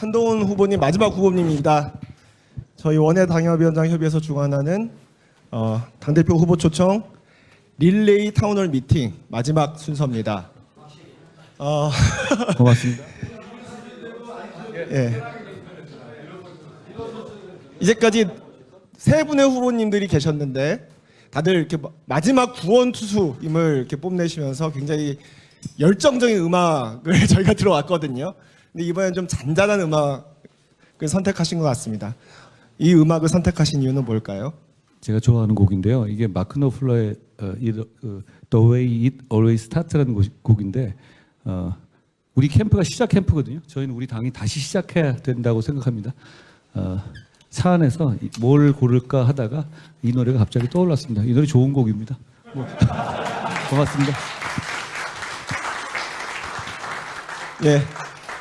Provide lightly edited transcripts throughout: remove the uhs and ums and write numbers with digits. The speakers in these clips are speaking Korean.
한동훈 후보님 마지막 후보님입니다. 저희 원외 당협위원장 협의회에서 주관하는 당대표 후보 초청 릴레이 타운홀 미팅 마지막 순서입니다. 고맙습니다. 예. 이제까지 세 분의 후보님들이 계셨는데 다들 이렇게 마지막 구원 투수임을 이렇게 뽐내시면서 굉장히 열정적인 음악을 저희가 들어왔거든요. 근데 이번엔 좀 잔잔한 음악을 선택하신 것 같습니다. 이 음악을 선택하신 이유는 뭘까요? 제가 좋아하는 곡인데요. 이게 마크 노플러의 The Way It Always Start라는 곡인데 우리 캠프가 시작 캠프거든요. 저희는 우리 당이 다시 시작해야 된다고 생각합니다. 차 안에서 뭘 고를까 하다가 이 노래가 갑자기 떠올랐습니다. 이 노래 좋은 곡입니다. 고맙습니다. 예,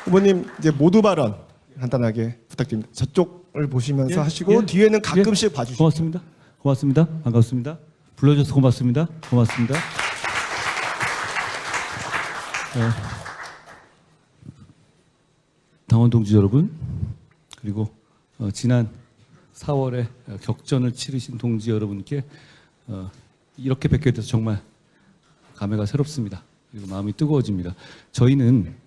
후보님 이제 모두 발언 간단하게 부탁드립니다. 저쪽을 보시면서 하시고 뒤에는 가끔씩 봐주시고. 고맙습니다. 고맙습니다. 반갑습니다. 불러줘서 고맙습니다. 고맙습니다. 당원 동지 여러분, 그리고 지난 4월에 격전을 치르신 동지 여러분께 이렇게 뵙게 돼서 정말 감회가 새롭습니다. 그리고 마음이 뜨거워집니다. 저희는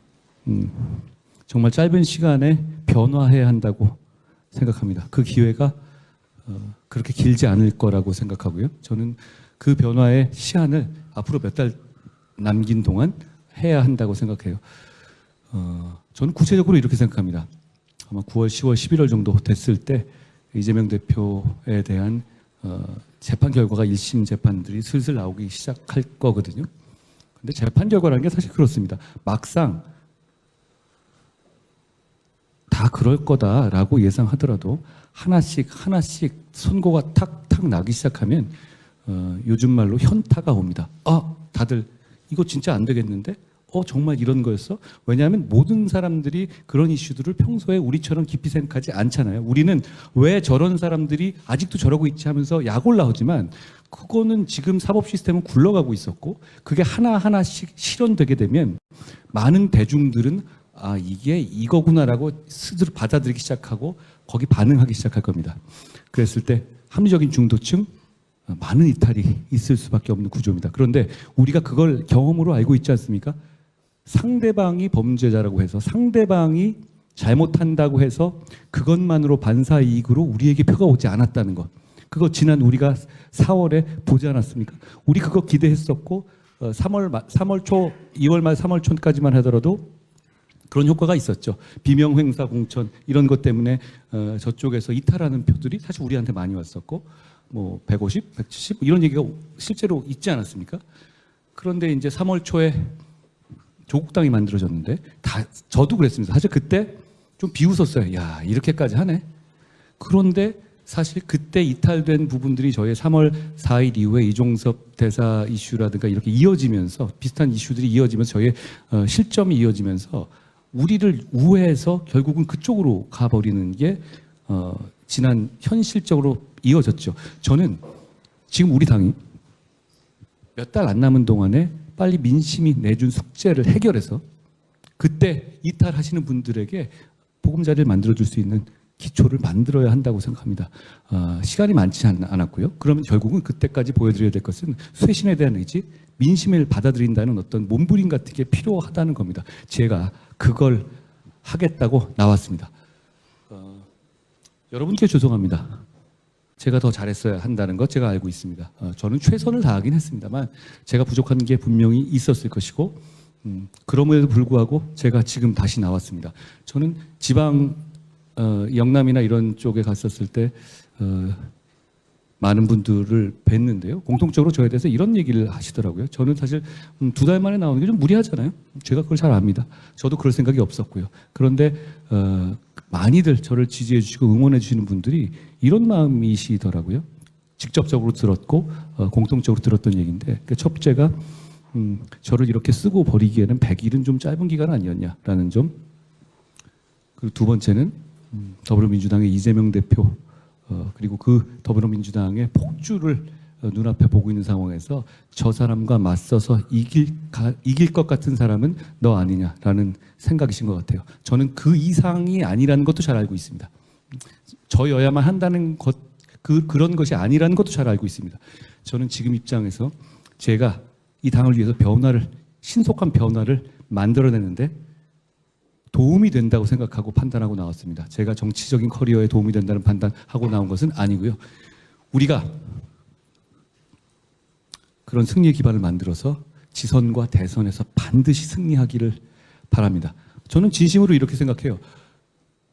정말 짧은 시간에 변화해야 한다고 생각합니다. 그 기회가 그렇게 길지 않을 거라고 생각하고요. 저는 그 변화의 시한을 앞으로 몇 달 남긴 동안 해야 한다고 생각해요. 저는 구체적으로 이렇게 생각합니다. 아마 9월, 10월, 11월 정도 됐을 때 이재명 대표에 대한 재판 결과가 1심 재판들이 슬슬 나오기 시작할 거거든요. 근데 재판 결과라는 게 사실 그렇습니다. 막상 다 그럴 거다라고 예상하더라도 하나씩 선고가 탁탁 나기 시작하면 요즘 말로 현타가 옵니다. 다들 이거 진짜 안 되겠는데? 정말 이런 거였어? 왜냐하면 모든 사람들이 그런 이슈들을 평소에 우리처럼 깊이 생각하지 않잖아요. 우리는 왜 저런 사람들이 아직도 저러고 있지 하면서 약 올라오지만 그거는 지금 사법 시스템은 굴러가고 있었고 그게 하나하나씩 실현되게 되면 많은 대중들은 이게 이거구나라고 스스로 받아들이기 시작하고 거기 반응하기 시작할 겁니다. 그랬을 때 합리적인 중도층 많은 이탈이 있을 수밖에 없는 구조입니다. 그런데 우리가 그걸 경험으로 알고 있지 않습니까? 상대방이 범죄자라고 해서 상대방이 잘못한다고 해서 그것만으로 반사이익으로 우리에게 표가 오지 않았다는 것. 그거 지난 우리가 4월에 보지 않았습니까? 우리 그거 기대했었고 3월 초, 2월 말 3월 초까지만 하더라도 그런 효과가 있었죠. 비명 행사 공천 이런 것 때문에 저쪽에서 이탈하는 표들이 사실 우리한테 많이 왔었고 150, 170 이런 얘기가 실제로 있지 않았습니까? 그런데 이제 3월 초에 조국당이 만들어졌는데 저도 그랬습니다. 사실 그때 좀 비웃었어요. 야, 이렇게까지 하네. 그런데 사실 그때 이탈된 부분들이 저의 3월 4일 이후에 이종섭 대사 이슈라든가 이렇게 이어지면서 비슷한 이슈들이 이어지면서 저의 실점이 이어지면서 우리를 우회해서 결국은 그쪽으로 가버리는 게 지난 현실적으로 이어졌죠. 저는 지금 우리 당이 몇 달 안 남은 동안에 빨리 민심이 내준 숙제를 해결해서 그때 이탈하시는 분들에게 보금자리를 만들어줄 수 있는 기초를 만들어야 한다고 생각합니다. 시간이 많지 않았고요. 그러면 결국은 그때까지 보여드려야 될 것은 쇄신에 대한 의지, 민심을 받아들인다는 어떤 몸부림 같은 게 필요하다는 겁니다. 제가 그걸 하겠다고 나왔습니다. 여러분께 죄송합니다. 제가 더 잘했어야 한다는 것 제가 알고 있습니다. 저는 최선을 다하긴 했습니다만 제가 부족한 게 분명히 있었을 것이고 그럼에도 불구하고 제가 지금 다시 나왔습니다. 저는 지방 영남이나 이런 쪽에 갔었을 때 많은 분들을 뵀는데요. 공통적으로 저에 대해서 이런 얘기를 하시더라고요. 저는 사실 2달 만에 나오는 게 좀 무리하잖아요. 제가 그걸 잘 압니다. 저도 그럴 생각이 없었고요. 그런데 많이들 저를 지지해 주시고 응원해 주시는 분들이 이런 마음이시더라고요. 직접적으로 들었고 공통적으로 들었던 얘기인데 첫째가 저를 이렇게 쓰고 버리기에는 100일은 좀 짧은 기간 아니었냐라는 점. 그리고 두 번째는 더불어민주당의 이재명 대표 그리고 그 더불어민주당의 폭주를 눈앞에 보고 있는 상황에서 저 사람과 맞서서 이길 것 같은 사람은 너 아니냐라는 생각이신 것 같아요. 저는 그 이상이 아니라는 것도 잘 알고 있습니다. 저여야만 한다는 것, 그런 것이 아니라는 것도 잘 알고 있습니다. 저는 지금 입장에서 제가 이 당을 위해서 신속한 변화를 만들어내는데 도움이 된다고 생각하고 판단하고 나왔습니다. 제가 정치적인 커리어에 도움이 된다는 판단하고 나온 것은 아니고요. 우리가 그런 승리의 기반을 만들어서 지선과 대선에서 반드시 승리하기를 바랍니다. 저는 진심으로 이렇게 생각해요.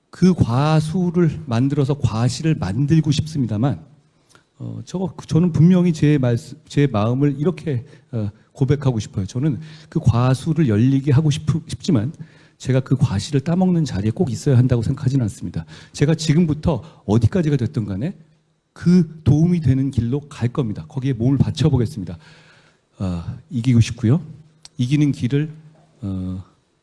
그 과수를 만들어서 과시를 만들고 싶습니다만 저는 분명히 제 마음을 이렇게 고백하고 싶어요. 저는 그 과수를 열리게 하고 싶지만 제가 그 과실을 따먹는 자리에 꼭 있어야 한다고 생각하지는 않습니다. 제가 지금부터 어디까지가 됐든 간에 그 도움이 되는 길로 갈 겁니다. 거기에 몸을 바쳐보겠습니다. 이기고 싶고요. 이기는 길을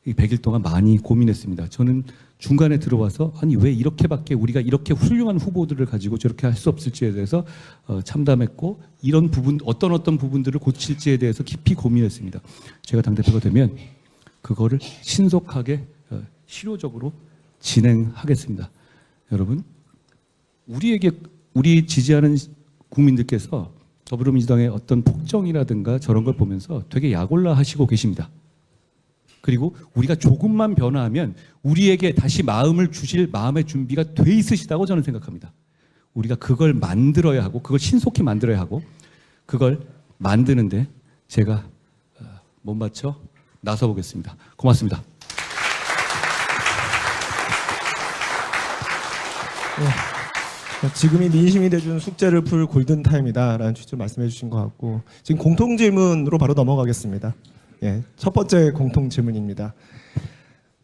이 100일 동안 많이 고민했습니다. 저는 중간에 들어와서 아니 왜 이렇게밖에 우리가 이렇게 훌륭한 후보들을 가지고 저렇게 할 수 없을지에 대해서 참담했고 이런 어떤 부분들을 고칠지에 대해서 깊이 고민했습니다. 제가 당대표가 되면 그거를 신속하게 실효적으로 진행하겠습니다. 여러분, 우리 지지하는 국민들께서 더불어민주당의 어떤 폭정이라든가 저런 걸 보면서 되게 약올라 하시고 계십니다. 그리고 우리가 조금만 변화하면 우리에게 다시 마음을 주실 마음의 준비가 돼 있으시다고 저는 생각합니다. 우리가 그걸 만들어야 하고 그걸 신속히 만들어야 하고 그걸 만드는데 제가 못 맞춰 나서 보겠습니다. 고맙습니다. 지금이 민심이 대준 숙제를 풀 골든타임이다라는 취지로 말씀해 주신 것 같고 지금 공통질문으로 바로 넘어가겠습니다. 예, 첫 번째 공통질문입니다.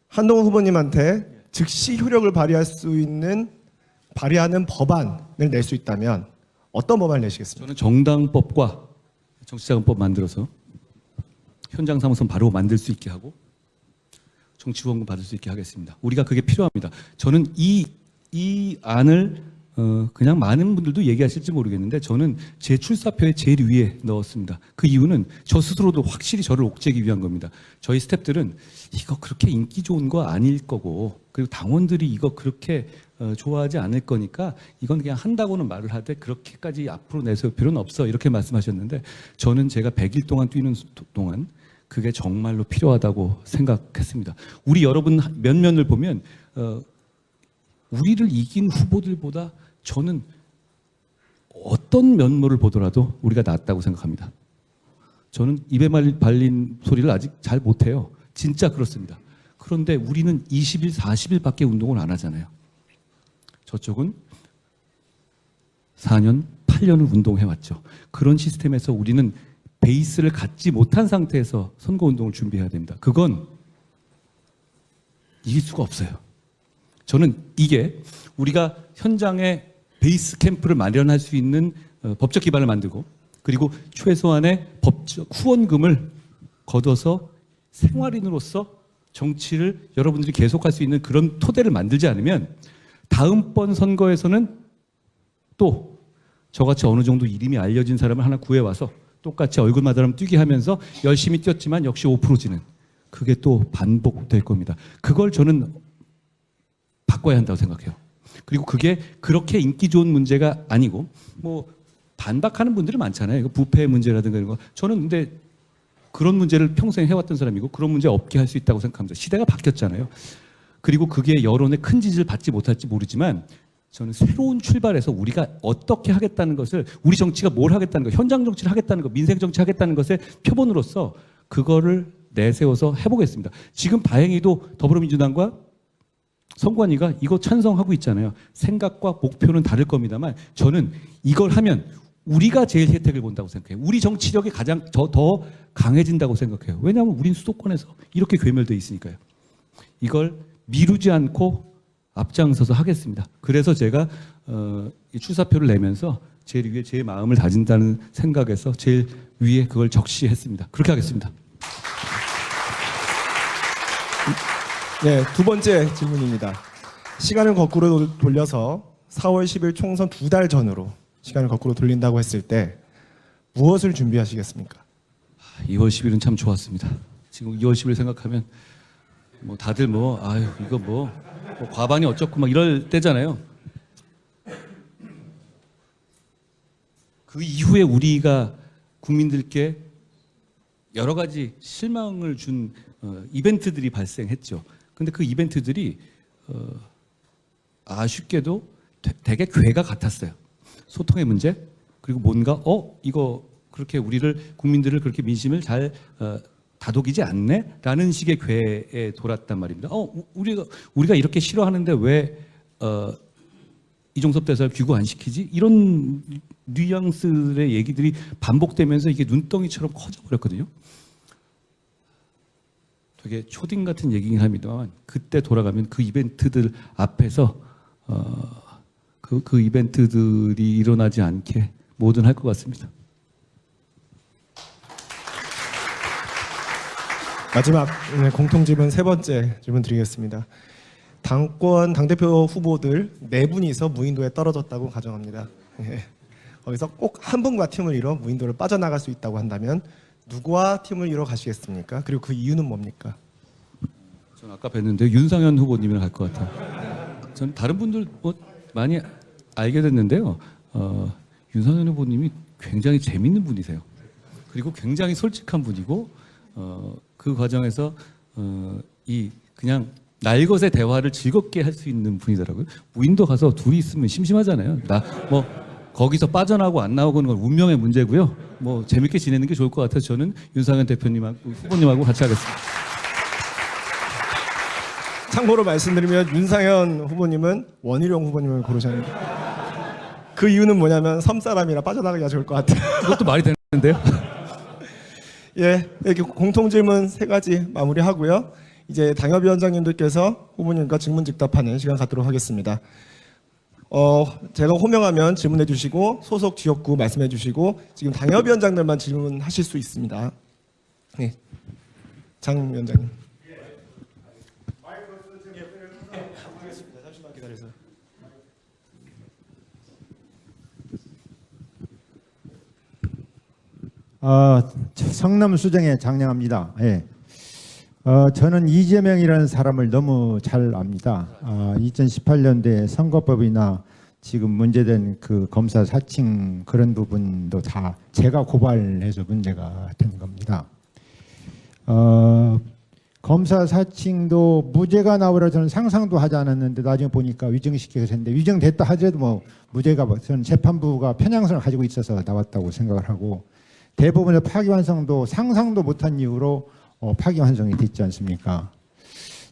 한동훈 후보님한테 즉시 효력을 발휘하는 법안을 낼 수 있다면 어떤 법안을 내시겠습니까? 저는 정당법과 정치자금법 만들어서 현장 사무소 바로 만들 수 있게 하고 정치 후원금 받을 수 있게 하겠습니다. 우리가 그게 필요합니다. 저는 이 안을 그냥 많은 분들도 얘기하실지 모르겠는데 저는 제 출사표에 제일 위에 넣었습니다. 그 이유는 저 스스로도 확실히 저를 옥죄기 위한 겁니다. 저희 스태프들은 이거 그렇게 인기 좋은 거 아닐 거고 그리고 당원들이 이거 그렇게 좋아하지 않을 거니까 이건 그냥 한다고는 말을 하되 그렇게까지 앞으로 내세울 필요는 없어 이렇게 말씀하셨는데 저는 제가 100일 동안 뛰는 동안 그게 정말로 필요하다고 생각했습니다. 우리 여러분 면면을 보면 우리를 이긴 후보들보다 저는 어떤 면모를 보더라도 우리가 낫다고 생각합니다. 저는 입에 발린 소리를 아직 잘 못해요. 진짜 그렇습니다. 그런데 우리는 20일, 40일밖에 운동을 안 하잖아요. 저쪽은 4년, 8년을 운동해왔죠. 그런 시스템에서 우리는 베이스를 갖지 못한 상태에서 선거운동을 준비해야 됩니다. 그건 이길 수가 없어요. 저는 이게 우리가 현장에 베이스 캠프를 마련할 수 있는 법적 기반을 만들고 그리고 최소한의 법적 후원금을 걷어서 생활인으로서 정치를 여러분들이 계속할 수 있는 그런 토대를 만들지 않으면 다음번 선거에서는 또 저같이 어느 정도 이름이 알려진 사람을 하나 구해와서 똑같이 얼굴마다람 뛰게 하면서 열심히 뛰었지만 역시 5%지는 그게 또 반복될 겁니다. 그걸 저는 바꿔야 한다고 생각해요. 그리고 그게 그렇게 인기 좋은 문제가 아니고 뭐 반박하는 분들이 많잖아요. 이거 부패 문제라든가 이런 거. 저는 근데 그런 문제를 평생 해왔던 사람이고 그런 문제 없게 할 수 있다고 생각합니다. 시대가 바뀌었잖아요. 그리고 그게 여론의 큰 지지를 받지 못할지 모르지만 저는 새로운 출발에서 우리가 어떻게 하겠다는 것을 우리 정치가 뭘 하겠다는 거 현장 정치를 하겠다는 거 민생 정치 하겠다는 것의 표본으로서 그거를 내세워서 해보겠습니다. 지금 다행히도 더불어민주당과 선관위가 이거 찬성하고 있잖아요. 생각과 목표는 다를 겁니다만 저는 이걸 하면 우리가 제일 혜택을 본다고 생각해요. 우리 정치력이 가장 더 강해진다고 생각해요. 왜냐하면 우린 수도권에서 이렇게 괴멸되어 있으니까요. 이걸 미루지 않고 앞장서서 하겠습니다. 그래서 제가 이 출사표를 내면서 제일 위에 제 마음을 다진다는 생각에서 제일 위에 그걸 적시했습니다. 그렇게 하겠습니다. 네, 두 번째 질문입니다. 시간을 거꾸로 돌려서 4월 10일 총선 2달 전으로 시간을 거꾸로 돌린다고 했을 때 무엇을 준비하시겠습니까? 2월 10일은 참 좋았습니다. 지금 2월 10일 생각하면 뭐 다들 뭐 아유 이거 뭐 과반이 어쩌고 막 이럴 때잖아요. 그 이후에 우리가 국민들께 여러 가지 실망을 준 이벤트들이 발생했죠. 근데 그 이벤트들이 아쉽게도 되게 괴가 같았어요. 소통의 문제, 그리고 뭔가 이거 그렇게 국민들을 그렇게 민심을 잘 다독이지 않네라는 식의 괴에 돌았단 말입니다. 우리가 이렇게 싫어하는데 왜 이종섭 대사를 귀국 안 시키지? 이런 뉘앙스의 얘기들이 반복되면서 이게 눈덩이처럼 커져버렸거든요. 되게 초딩 같은 얘기긴 합니다만 그때 돌아가면 그 이벤트들 앞에서 그 이벤트들이 일어나지 않게 뭐든 할 것 같습니다. 마지막 공통질문 세 번째 질문 드리겠습니다. 당대표 후보들 네 분이서 무인도에 떨어졌다고 가정합니다. 거기서 꼭 한 분과 팀을 이뤄 무인도를 빠져나갈 수 있다고 한다면 누구와 팀을 이뤄 가시겠습니까? 그리고 그 이유는 뭡니까? 저는 아까 뵀는데 윤상현 후보님이랑 갈 것 같아요. 전 다른 분들 뭐 많이 알게 됐는데요. 윤상현 후보님이 굉장히 재밌는 분이세요. 그리고 굉장히 솔직한 분이고 그 과정에서 그냥 날것의 대화를 즐겁게 할 수 있는 분이더라고요. 무인도 가서 둘이 있으면 심심하잖아요. 거기서 빠져나오고 안 나오고는 건 운명의 문제고요. 뭐 재밌게 지내는 게 좋을 것 같아서 저는 윤상현 대표님하고 후보님하고 같이 하겠습니다. 참고로 말씀드리면 윤상현 후보님은 원희룡 후보님을 고르셨는데 그 이유는 뭐냐면 섬 사람이라 빠져나가기가 좋을 것 같아요. 그것도 말이 되는데요. 예, 이렇게 공통 질문 세 가지 마무리하고요. 이제 당협위원장님들께서 후보님과 질문즉답하는 시간 갖도록 하겠습니다. 제가 호명하면 질문해 주시고 소속 지역구 말씀해 주시고 지금 당협위원장들만 질문하실 수 있습니다. 네, 장 위원장님. 잠시만 기다리세요. 성남 수정의 장량합니다. 예. 저는 이재명이라는 사람을 너무 잘 압니다. 2018년도에 선거법이나 지금 문제된 그 검사 사칭 그런 부분도 다 제가 고발해서 문제가 된 겁니다. 검사 사칭도 무죄가 나오라 저는 상상도 하지 않았는데 나중에 보니까 위증시키게 됐는데 위증됐다 하더라도 뭐 무죄가 저는 재판부가 편향성을 가지고 있어서 나왔다고 생각을 하고 대법원의 파기환송도 상상도 못한 이유로 파기환송이 됐지 않습니까?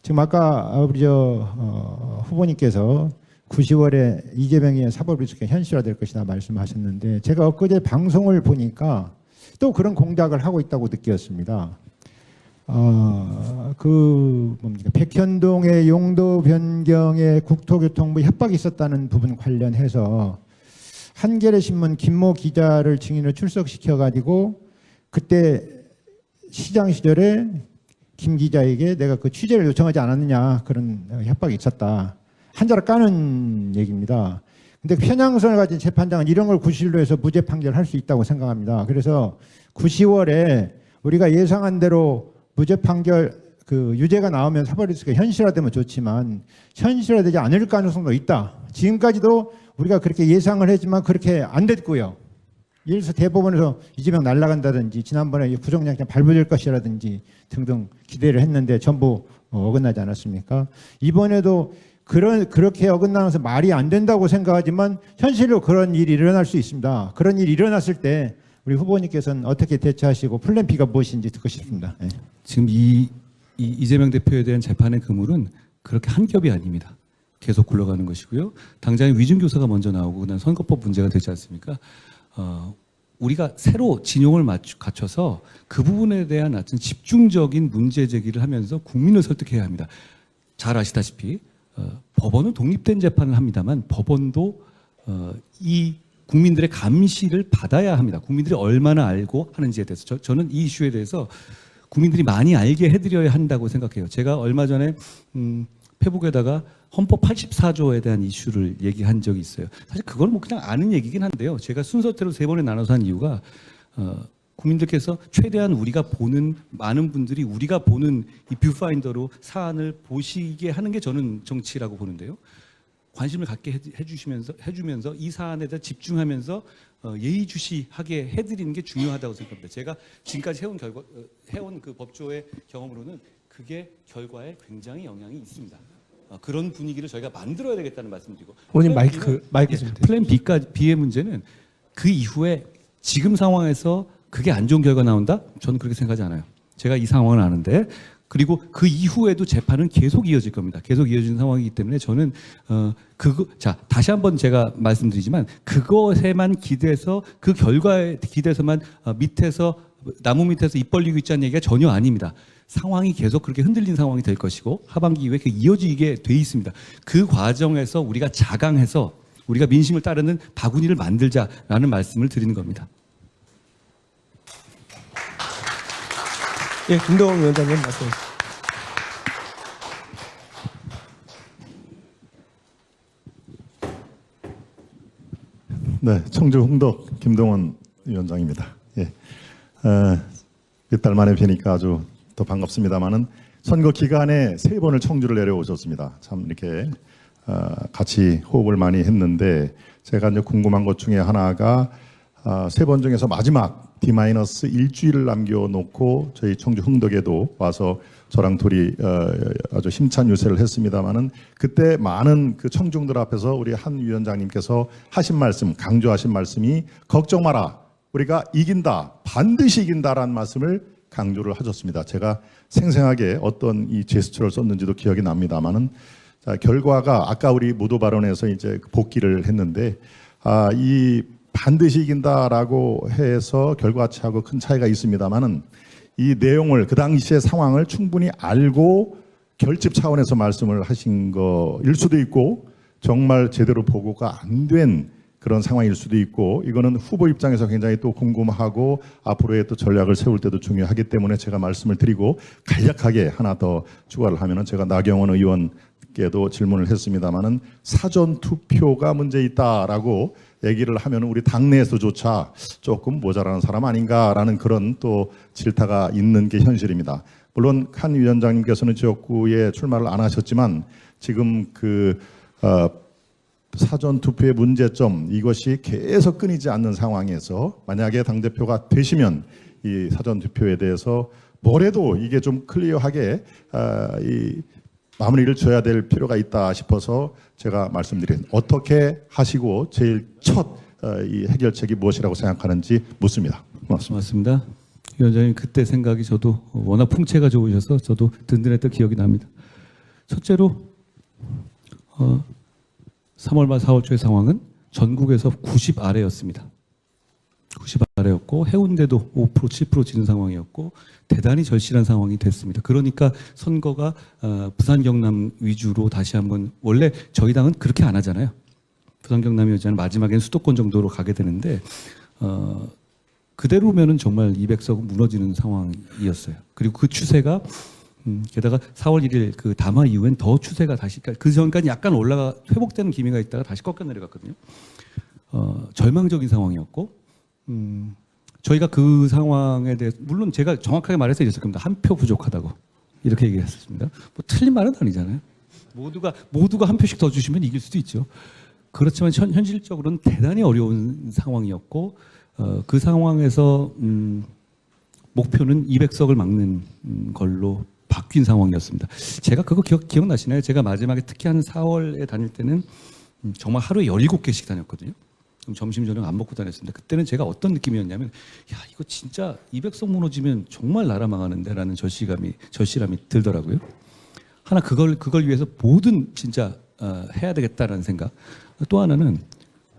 지금 아까 우리 후보님께서 9~10월에 이재명의 사법리스크가 현실화될 것이다 말씀하셨는데 제가 엊그제 방송을 보니까 또 그런 공작을 하고 있다고 느꼈습니다. 백현동의 용도 변경에 국토교통부 협박이 있었다는 부분 관련해서 한겨레 신문 김모 기자를 증인으로 출석시켜 가지고 그때 시장 시절에 김 기자에게 내가 그 취재를 요청하지 않았느냐 그런 협박이 있었다. 한자로 까는 얘기입니다. 근데 편향성을 가진 재판장은 이런 걸 구실로 해서 무죄 판결할 수 있다고 생각합니다. 그래서 9~10월에 우리가 예상한 대로 무죄 판결 유죄가 나오면 사법리스크가 현실화되면 좋지만 현실화되지 않을 가능성도 있다. 지금까지도 우리가 그렇게 예상을 했지만 그렇게 안 됐고요. 예를 들어서 대법원에서 이재명 날아간다든지 지난번에 구속영장 발부될 것이라든지 등등 기대를 했는데 전부 어긋나지 않았습니까? 이번에도 그렇게 어긋나면서 말이 안 된다고 생각하지만 현실로 그런 일이 일어날 수 있습니다. 그런 일이 일어났을 때 우리 후보님께서는 어떻게 대처하시고 플랜 B가 무엇인지 듣고 싶습니다. 네. 지금 이재명 대표에 대한 재판의 그물은 그렇게 한 겹이 아닙니다. 계속 굴러가는 것이고요. 당장에 위증교사가 먼저 나오고 그다음 선거법 문제가 되지 않습니까? 우리가 새로 진용을 갖춰서 그 부분에 대한 어떤 집중적인 문제 제기를 하면서 국민을 설득해야 합니다. 잘 아시다시피 법원은 독립된 재판을 합니다만 법원도 이 국민들의 감시를 받아야 합니다. 국민들이 얼마나 알고 하는지에 대해서 저는 이 이슈에 대해서 국민들이 많이 알게 해드려야 한다고 생각해요. 제가 얼마 전에 페북에다가 헌법 84조에 대한 이슈를 얘기한 적이 있어요. 사실 그건 뭐 그냥 아는 얘기긴 한데요. 제가 순서대로 3번에 나눠서 한 이유가 국민들께서 최대한 우리가 보는 많은 분들이 우리가 보는 이 뷰파인더로 사안을 보시게 하는 게 저는 정치라고 보는데요. 관심을 갖게 해주면서 이 사안에 대해 집중하면서 예의주시하게 해드리는 게 중요하다고 생각합니다. 제가 지금까지 해온 그 법조의 경험으로는 그게 결과에 굉장히 영향이 있습니다. 그런 분위기를 저희가 만들어야 되겠다는 말씀드리고. 의원님 마이크 좀 플랜 B의 문제는 그 이후에 지금 상황에서 그게 안 좋은 결과 나온다? 저는 그렇게 생각하지 않아요. 제가 이 상황을 아는데 그리고 그 이후에도 재판은 계속 이어질 겁니다. 계속 이어지는 상황이기 때문에 저는 다시 한번 제가 말씀드리지만 그것에만 기대서 그 결과에 기대서만 밑에서 나무 밑에서 입 벌리고 있자는 얘기가 전혀 아닙니다. 상황이 계속 그렇게 흔들린 상황이 될 것이고 하반기 이후에 이어지게 돼 있습니다. 그 과정에서 우리가 자강해서 우리가 민심을 따르는 바구니를 만들자라는 말씀을 드리는 겁니다. 예, 김동원 위원장님 말씀해 주시죠. 네, 청주 홍덕 김동원 위원장입니다. 예, 몇 달 만에 뵈니까 아주 더 반갑습니다만은 선거 기간에 3번을 청주를 내려오셨습니다. 참 이렇게 같이 호흡을 많이 했는데 제가 이제 궁금한 것 중에 하나가 3번 중에서 마지막 D-일주일을 남겨놓고 저희 청주 흥덕에도 와서 저랑 둘이 아주 힘찬 유세를 했습니다마는 그때 많은 그 청중들 앞에서 우리 한 위원장님께서 하신 말씀, 강조하신 말씀이 걱정 마라, 우리가 이긴다, 반드시 이긴다라는 말씀을 강조를 하셨습니다. 제가 생생하게 어떤 이 제스처를 썼는지도 기억이 납니다마는 결과가 아까 우리 무도 발언에서 이제 복귀를 했는데 이 반드시 이긴다라고 해서 결과치하고 큰 차이가 있습니다만은 이 내용을 그 당시의 상황을 충분히 알고 결집 차원에서 말씀을 하신 거일 수도 있고 정말 제대로 보고가 안 된 그런 상황일 수도 있고 이거는 후보 입장에서 굉장히 또 궁금하고 앞으로의 또 전략을 세울 때도 중요하기 때문에 제가 말씀을 드리고 간략하게 하나 더 추가를 하면은 제가 나경원 의원께도 질문을 했습니다마는 사전 투표가 문제 있다라고 얘기를 하면 우리 당내에서조차 조금 모자라는 사람 아닌가라는 그런 또 질타가 있는 게 현실입니다. 물론 한 위원장님께서는 지역구에 출마를 안 하셨지만 지금 그 사전 투표의 문제점 이것이 계속 끊이지 않는 상황에서 만약에 당대표가 되시면 이 사전 투표에 대해서 뭐래도 이게 좀 클리어하게 이 마무리를 줘야 될 필요가 있다 싶어서 제가 말씀드린 어떻게 하시고 제일 첫 이 해결책이 무엇이라고 생각하는지 묻습니다. 고맙습니다. 위원장님 그때 생각이 저도 워낙 풍채가 좋으셔서 저도 든든했던 기억이 납니다. 첫째로 3월 말 4월 초의 상황은 전국에서 90 아래였습니다. 90 아래였고 해운대도 5% 7% 지는 상황이었고 대단히 절실한 상황이 됐습니다. 그러니까 선거가 부산 경남 위주로 다시 한번 원래 저희 당은 그렇게 안 하잖아요. 부산 경남이었잖아요. 마지막엔 수도권 정도로 가게 되는데 그대로면은 정말 200석 무너지는 상황이었어요. 그리고 그 추세가 게다가 4월 1일 그 담화 이후엔 더 추세가 다시 그 전까지 약간 올라가 회복되는 기미가 있다가 다시 꺾여 내려갔거든요. 절망적인 상황이었고 저희가 그 상황에 대해서 물론 제가 정확하게 말해서 이랬을 겁니다. 한 표 부족하다고 이렇게 얘기했었습니다. 뭐 틀린 말은 아니잖아요. 모두가 한 표씩 더 주시면 이길 수도 있죠. 그렇지만 현실적으로는 대단히 어려운 상황이었고 그 상황에서 목표는 200석을 막는 걸로 바뀐 상황이었습니다. 제가 그거 기억나시나요? 제가 마지막에 특히 한 4월에 다닐 때는 정말 하루에 17개씩 다녔거든요. 점심 저녁 안 먹고 다녔습니다. 그때는 제가 어떤 느낌이었냐면 야 이거 진짜 200석 무너지면 정말 나라 망하는데라는 절실함이 들더라고요. 하나 그걸 위해서 뭐든 진짜 해야 되겠다라는 생각. 또 하나는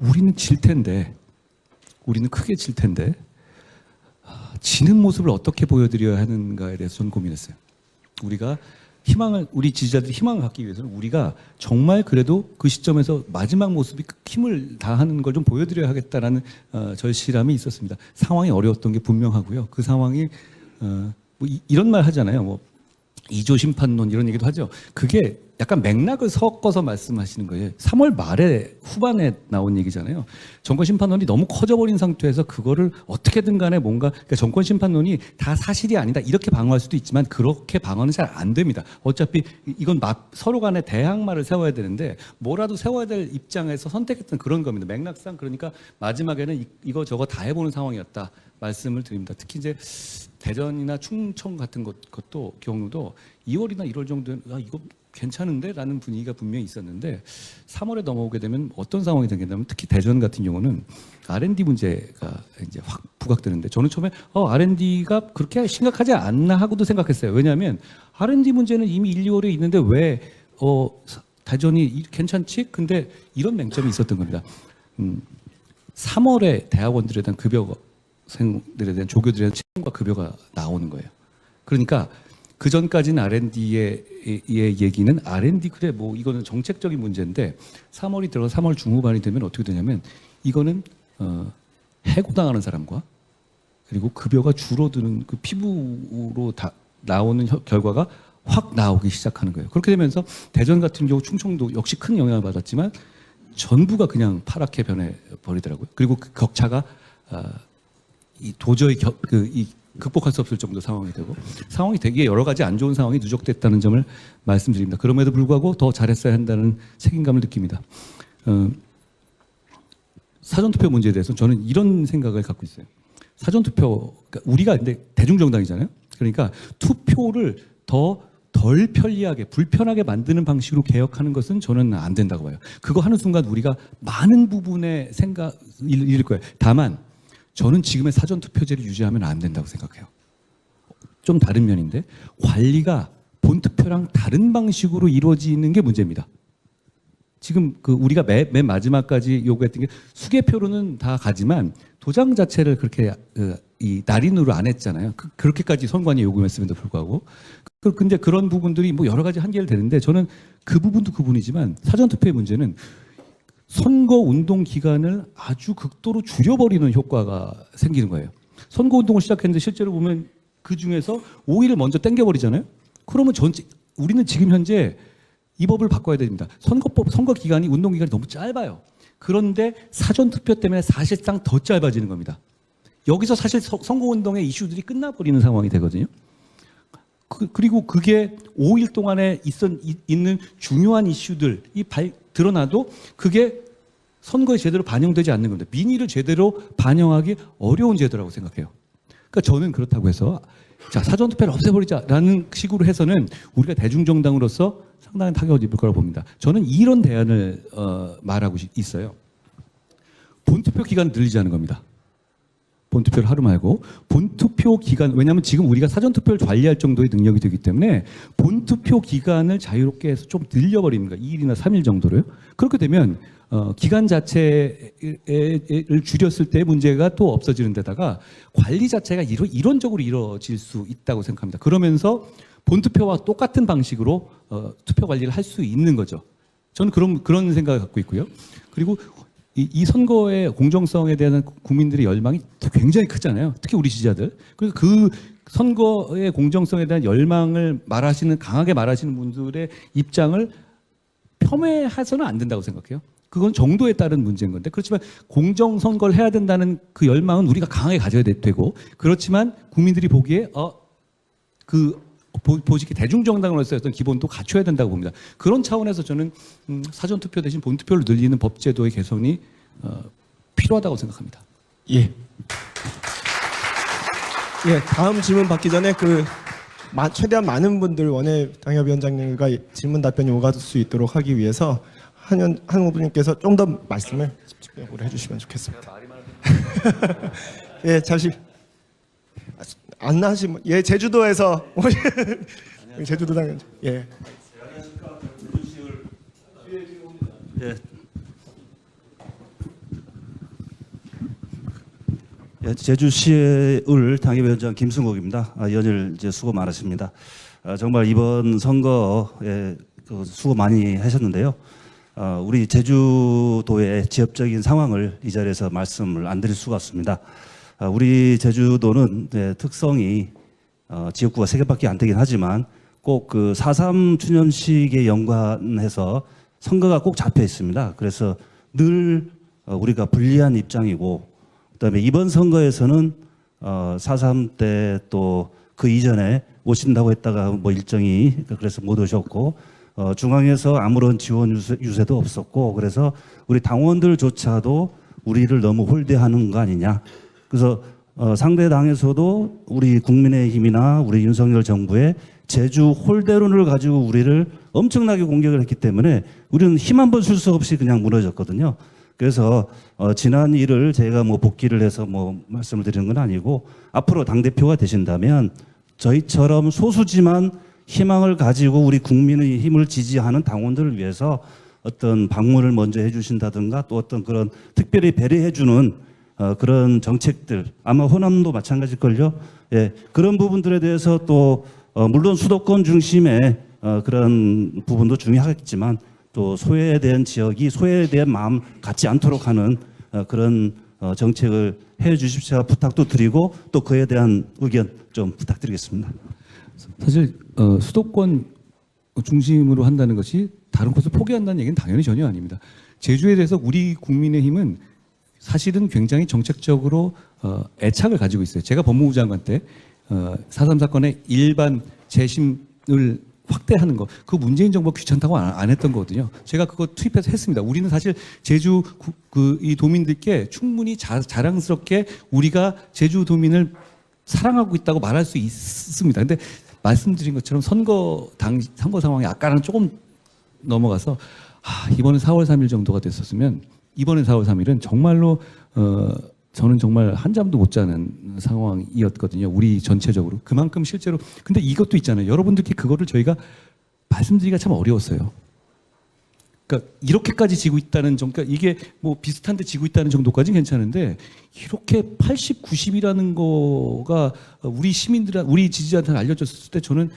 우리는 질 텐데 우리는 크게 질 텐데 지는 모습을 어떻게 보여드려야 하는가에 대해서 저는 고민했어요. 우리 지지자들이 희망을 갖기 위해서는 우리가 정말 그래도 그 시점에서 마지막 모습이 힘을 다하는 걸 좀 보여드려야 하겠다라는 절실함이 있었습니다. 상황이 어려웠던 게 분명하고요. 그 상황이 뭐 이런 말 하잖아요. 뭐 이조 심판론 이런 얘기도 하죠. 그게 약간 맥락을 섞어서 말씀하시는 거예요. 3월 말에 후반에 나온 얘기잖아요. 정권 심판론이 너무 커져버린 상태에서 그거를 어떻게든 간에 뭔가 그러니까 정권 심판론이 다 사실이 아니다 이렇게 방어할 수도 있지만 그렇게 방어는 잘 안 됩니다. 어차피 이건 서로 간에 대항마를 세워야 되는데 뭐라도 세워야 될 입장에서 선택했던 그런 겁니다. 맥락상 그러니까 마지막에는 이거 저거 다 해보는 상황이었다 말씀을 드립니다. 특히 이제 대전이나 충청 같은 것도 경우도 2월이나 1월 정도는 이거 괜찮은데? 라는 분위기가 분명히 있었는데 3월에 넘어오게 되면 어떤 상황이 생긴다면 특히 대전 같은 경우는 R&D 문제가 이제 확 부각되는데 저는 처음에 R&D가 그렇게 심각하지 않나 하고도 생각했어요. 왜냐하면 R&D 문제는 이미 1, 2월에 있는데 왜 대전이 괜찮지? 근데 이런 맹점이 있었던 겁니다. 3월에 대학원들에 대한 급여생들에 대한 조교들에 대한 채용과 급여가 나오는 거예요. 그러니까 그 전까지는 R&D의 얘기는 R&D 그래 뭐 이거는 정책적인 문제인데 3월이 들어 3월 중후반이 되면 어떻게 되냐면 이거는 해고당하는 사람과 그리고 급여가 줄어드는 그 피부로 다 나오는 결과가 확 나오기 시작하는 거예요. 그렇게 되면서 대전 같은 경우 충청도 역시 큰 영향을 받았지만 전부가 그냥 파랗게 변해 버리더라고요. 그리고 그 격차가 도저히 극복할 수 없을 정도 상황이 되고 상황이 되게 여러 가지 안 좋은 상황이 누적됐다는 점을 말씀드립니다. 그럼에도 불구하고 더 잘했어야 한다는 책임감을 느낍니다. 사전투표 문제에 대해서 저는 이런 생각을 갖고 있어요. 사전투표 그러니까 우리가 근데 대중정당이잖아요. 그러니까 투표를 덜 편리하게 불편하게 만드는 방식으로 개혁하는 것은 저는 안 된다고 봐요. 그거 하는 순간 우리가 많은 부분의 생각을 잃을 거예요. 다만 저는 지금의 사전투표제를 유지하면 안 된다고 생각해요. 좀 다른 면인데 관리가 본투표랑 다른 방식으로 이루어지는 게 문제입니다. 지금 우리가 맨 마지막까지 요구했던 게 수개표로는 다 가지만 도장 자체를 그렇게 이 날인으로 안 했잖아요. 그렇게까지 선관위 요구했음에도 불구하고. 근데 그런 부분들이 뭐 여러 가지 한계를 되는데 저는 그 부분도 그분이지만 사전투표의 문제는 선거 운동 기간을 아주 극도로 줄여버리는 효과가 생기는 거예요. 선거 운동을 시작했는데 실제로 보면 그 중에서 5일을 먼저 땡겨버리잖아요. 그러면 우리는 지금 현재 이 법을 바꿔야 됩니다. 선거 기간이 운동 기간이 너무 짧아요. 그런데 사전 투표 때문에 사실상 더 짧아지는 겁니다. 여기서 사실 선거 운동의 이슈들이 끝나버리는 상황이 되거든요. 그리고 그게 5일 동안에 있는 중요한 이슈들이 드러나도 그게 선거에 제대로 반영되지 않는 겁니다. 민의를 제대로 반영하기 어려운 제도라고 생각해요. 그러니까 저는 그렇다고 해서 자 사전투표를 없애버리자라는 식으로 해서는 우리가 대중정당으로서 상당한 타격을 입을 거라고 봅니다. 저는 이런 대안을 말하고 있어요. 본투표 기간을 늘리자는 겁니다. 본투표를 하루 말고 본투표 기간 왜냐하면 지금 우리가 사전투표를 관리할 정도의 능력이 되기 때문에 본투표 기간을 자유롭게 해서 좀 늘려버리는 거예요. 2일이나 3일 정도로요. 그렇게 되면 기간 자체를 줄였을 때 문제가 또 없어지는 데다가 관리 자체가 이론적으로 이루어질 수 있다고 생각합니다. 그러면서 본투표와 똑같은 방식으로 투표 관리를 할 수 있는 거죠. 저는 그런 생각을 갖고 있고요. 그리고 이 선거의 공정성에 대한 국민들의 열망이 굉장히 크잖아요. 특히 우리 지지자들. 그래서 그 선거의 공정성에 대한 열망을 강하게 말하시는 분들의 입장을 폄훼해서는 안 된다고 생각해요. 그건 정도에 따른 문제인 건데 그렇지만 공정선거를 해야 된다는 그 열망은 우리가 강하게 가져야 되고 그렇지만 국민들이 보기에 보시기 대중정당으로서의 어떤 기본도 갖춰야 된다고 봅니다. 그런 차원에서 저는 사전투표 대신 본투표를 늘리는 법제도의 개선이 필요하다고 생각합니다. 예. 예, 다음 질문 받기 전에 최대한 많은 분들 원외 당협위원장님과 질문 답변이 오갈 수 있도록 하기 위해서 한 후보님께서 좀 더 말씀을 집중적으로 해주시면 좋겠습니다. 예, 잠시 안 나시면 제주도에서 제주도 당연 예. 제주시의 당협위원장 김승국입니다. 연일 이제 수고 많으십니다. 정말 이번 선거에 수고 많이 하셨는데요. 우리 제주도의 지역적인 상황을 이 자리에서 말씀을 안 드릴 수가 없습니다. 우리 제주도는 특성이 지역구가 3개밖에 안 되긴 하지만 꼭 그 4.3 추념식에 연관해서 선거가 꼭 잡혀 있습니다. 그래서 늘 우리가 불리한 입장이고, 그다음에 이번 선거에서는 4.3 때 또 그 이전에 오신다고 했다가 뭐 일정이 그래서 못 오셨고, 중앙에서 아무런 지원 유세도 없었고, 그래서 우리 당원들조차도 우리를 너무 홀대하는 거 아니냐. 그래서 상대 당에서도 우리 국민의힘이나 우리 윤석열 정부의 제주 홀대론을 가지고 우리를 엄청나게 공격을 했기 때문에 우리는 힘 한 번 쓸 수 없이 그냥 무너졌거든요. 그래서 지난 일을 제가 뭐 복귀를 해서 뭐 말씀을 드리는 건 아니고, 앞으로 당대표가 되신다면 저희처럼 소수지만 희망을 가지고 우리 국민의 힘을 지지하는 당원들을 위해서 어떤 방문을 먼저 해주신다든가, 또 어떤 그런 특별히 배려해주는 그런 정책들, 아마 호남도 마찬가지일걸요. 예, 그런 부분들에 대해서 또 물론 수도권 중심의 그런 부분도 중요하겠지만, 또 소외에 대한 지역이 소외에 대한 마음 갖지 않도록 하는 그런 정책을 해 주십시오 부탁도 드리고, 또 그에 대한 의견 좀 부탁드리겠습니다. 사실 수도권 중심으로 한다는 것이 다른 곳을 포기한다는 얘기는 당연히 전혀 아닙니다. 제주에 대해서 우리 국민의힘은 사실은 굉장히 정책적으로 애착을 가지고 있어요. 제가 법무부 장관 때 4.3 사건의 일반 재심을 확대하는 거, 그 문재인 정부가 귀찮다고 안 했던 거거든요. 제가 그거 투입해서 했습니다. 우리는 사실 제주 이 도민들께 충분히 자랑스럽게 우리가 제주 도민을 사랑하고 있다고 말할 수 있습니다. 근데 말씀드린 것처럼 선거 상황이 아까랑 조금 넘어가서 이번에 4월 3일 정도가 됐었으면, 이번에 4월 3일은 정말로 저는 정말 한잠도 못 자는 상황이었거든요. 우리 전체적으로. 그만큼 실제로. 근데 이것도 있잖아요. 여러분들께 그거를 저희가 말씀드리기가 참 어려웠어요. 그러니까 이렇게까지 지고 있다는 정도, 그러니까 이게 뭐 비슷한데 지고 있다는 정도까지는 괜찮은데, 이렇게 80, 90이라는 거가 우리 우리 지지자한테 알려졌을 때 저는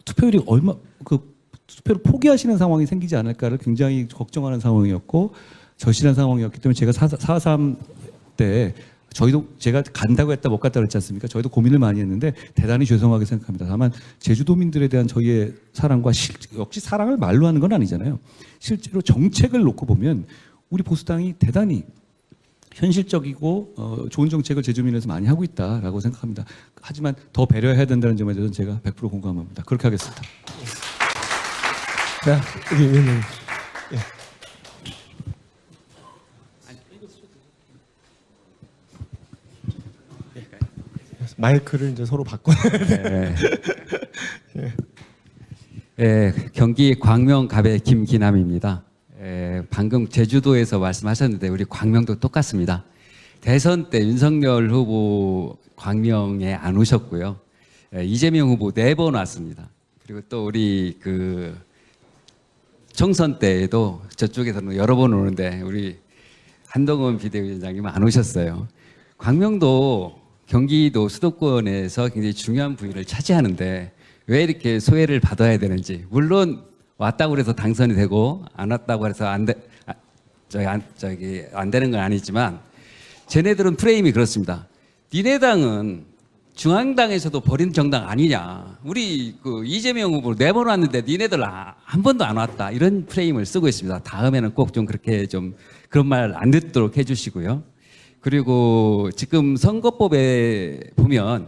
투표율이 투표를 포기하시는 상황이 생기지 않을까를 굉장히 걱정하는 상황이었고, 절실한 상황이었기 때문에 제가 4.3 때 제가 간다고 했다 못 갔다 그랬지 않습니까? 저희도 고민을 많이 했는데 대단히 죄송하게 생각합니다. 다만 제주도민들에 대한 저희의 사랑과 역시 사랑을 말로 하는 건 아니잖아요. 실제로 정책을 놓고 보면 우리 보수당이 대단히 현실적이고 좋은 정책을 제주민에서 많이 하고 있다라고 생각합니다. 하지만 더 배려해야 된다는 점에 대해서는 제가 100% 공감합니다. 그렇게 하겠습니다. 자, 여기 위원님. 마이크를 이제 서로 바꿔. 경기 광명갑의 김기남입니다. 방금 제주도에서 말씀하셨는데 우리 광명도 똑같습니다. 대선 때 윤석열 후보 광명에 안 오셨고요. 이재명 후보 4번 왔습니다. 그리고 또 우리 그 총선 때에도 저쪽에서는 여러 번 오는데 우리 한동훈 비대위원장님 안 오셨어요. 광명도 경기도 수도권에서 굉장히 중요한 부위를 차지하는,데 왜 이렇게 소외를 받아야 되는지, 물론 왔다고 해서 당선이 되고 안 왔다고 해서 안 되는 건 아니지만, 쟤네들은 프레임이 그렇습니다. 니네 당은 중앙당에서도 버린 정당 아니냐, 우리 그 이재명 후보 4번 왔는데 니네들 한 번도 안 왔다, 이런 프레임을 쓰고 있습니다. 다음에는 꼭 좀 그렇게 좀 그런 말 안 듣도록 해주시고요. 그리고 지금 선거법에 보면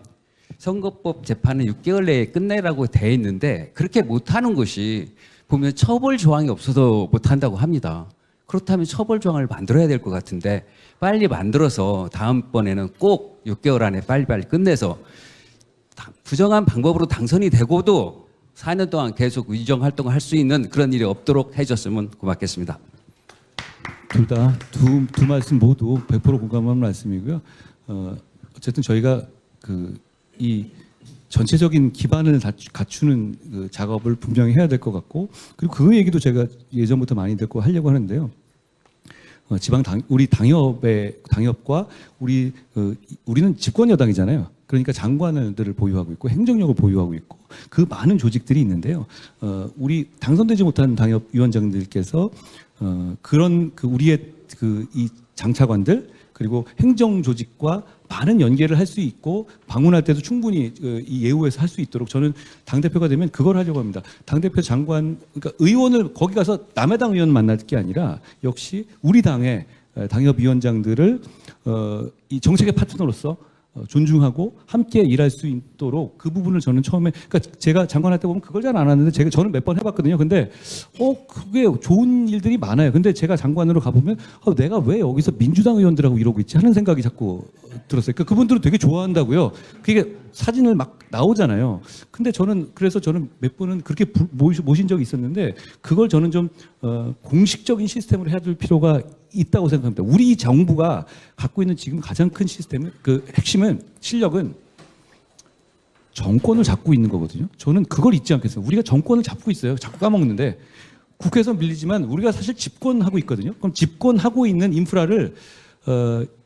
선거법 재판은 6개월 내에 끝내라고 돼 있는데, 그렇게 못하는 것이 보면 처벌 조항이 없어서 못한다고 합니다. 그렇다면 처벌 조항을 만들어야 될 것 같은데, 빨리 만들어서 다음번에는 꼭 6개월 안에 빨리빨리 끝내서 부정한 방법으로 당선이 되고도 4년 동안 계속 위정 활동을 할 수 있는 그런 일이 없도록 해줬으면 고맙겠습니다. 두 말씀 모두 100% 공감하는 말씀이고요. 어쨌든 저희가 이 전체적인 기반을 갖추는 그 작업을 분명히 해야 될 것 같고, 그리고 그 얘기도 제가 예전부터 많이 듣고 하려고 하는데요. 우리 당협과 우리는 집권 여당이잖아요. 그러니까 장관들을 보유하고 있고 행정력을 보유하고 있고 그 많은 조직들이 있는데요. 우리 당선되지 못한 당협 위원장들께서 그런 우리의 이 장차관들, 그리고 행정 조직과 많은 연계를 할 수 있고 방문할 때도 충분히 이 예우에서 할 수 있도록 저는 당대표가 되면 그걸 하려고 합니다. 당대표 장관, 그러니까 의원을 거기 가서 남의 당 의원 만날 게 아니라 역시 우리 당의 당협위원장들을 이 정책의 파트너로서 존중하고 함께 일할 수 있도록 그 부분을 저는 처음에, 그러니까 제가 장관할 때 보면 그걸 잘 안 하는데 저는 몇 번 해봤거든요. 근데 그게 좋은 일들이 많아요. 근데 제가 장관으로 가보면 내가 왜 여기서 민주당 의원들하고 이러고 있지 하는 생각이 자꾸 들었어요. 그러니까 그분들은 되게 좋아한다고요. 그게 사진을 막 나오잖아요. 근데 그래서 저는 몇 번은 그렇게 모신 적이 있었는데 그걸 저는 좀 공식적인 시스템으로 해야 될 필요가 있다고 생각합니다. 우리 정부가 갖고 있는 지금 가장 큰 시스템은 그 핵심은 실력은 정권을 잡고 있는 거거든요. 저는 그걸 잊지 않겠어요. 우리가 정권을 잡고 있어요. 자꾸 까먹는데 국회에서 밀리지만 우리가 사실 집권하고 있거든요. 그럼 집권하고 있는 인프라를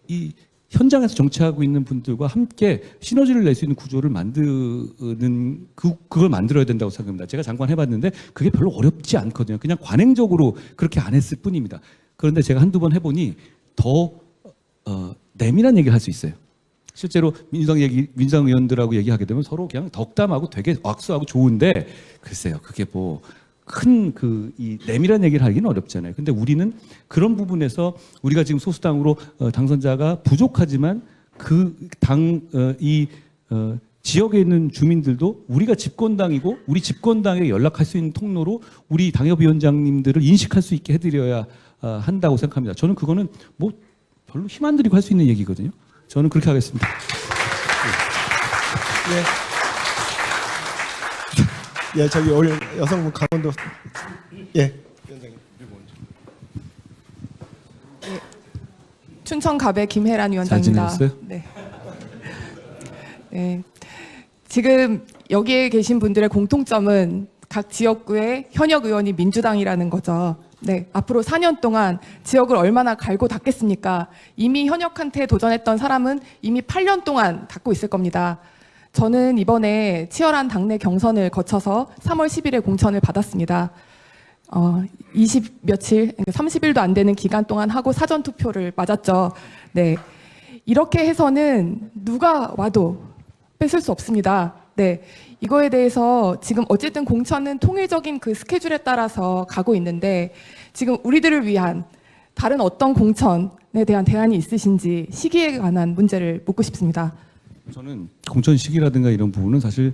이 현장에서 정치하고 있는 분들과 함께 시너지를 낼 수 있는 구조를 만드는 그걸 만들어야 된다고 생각합니다. 제가 장관 해봤는데 그게 별로 어렵지 않거든요. 그냥 관행적으로 그렇게 안 했을 뿐입니다. 그런데 제가 한두 번 해보니 더 내밀한 얘기를 할 수 있어요. 실제로 민주당 의원들하고 얘기하게 되면 서로 그냥 덕담하고 되게 왁수하고 좋은데 글쎄요, 그게 뭐 큰 이 내밀한 얘기를 하기는 어렵잖아요. 근데 우리는 그런 부분에서 우리가 지금 소수당으로 당선자가 부족하지만 지역에 있는 주민들도 우리가 집권당이고 우리 집권당에 연락할 수 있는 통로로 우리 당협위원장님들을 인식할 수 있게 해드려야 한다고 생각합니다. 저는 그거는 뭐 별로 힘 안 들이고 할 수 있는 얘기거든요. 저는 그렇게 하겠습니다. 예, 저기 오늘 여성분 강원도 예. 춘천갑의 김혜란 위원장입니다. 잘 지내셨어요? 네. 네. 지금 여기에 계신 분들의 공통점은 각 지역구의 현역 의원이 민주당이라는 거죠. 네. 앞으로 4년 동안 지역을 얼마나 갈고 닦겠습니까? 이미 현역한테 도전했던 사람은 이미 8년 동안 닦고 있을 겁니다. 저는 이번에 치열한 당내 경선을 거쳐서 3월 10일에 공천을 받았습니다. 20 며칠, 30일도 안 되는 기간 동안 하고 사전 투표를 맞았죠. 네. 이렇게 해서는 누가 와도 뺏을 수 없습니다. 네. 이거에 대해서 지금 어쨌든 공천은 통일적인 그 스케줄에 따라서 가고 있는데 지금 우리들을 위한 다른 어떤 공천에 대한 대안이 있으신지 시기에 관한 문제를 묻고 싶습니다. 저는 공천 시기라든가 이런 부분은 사실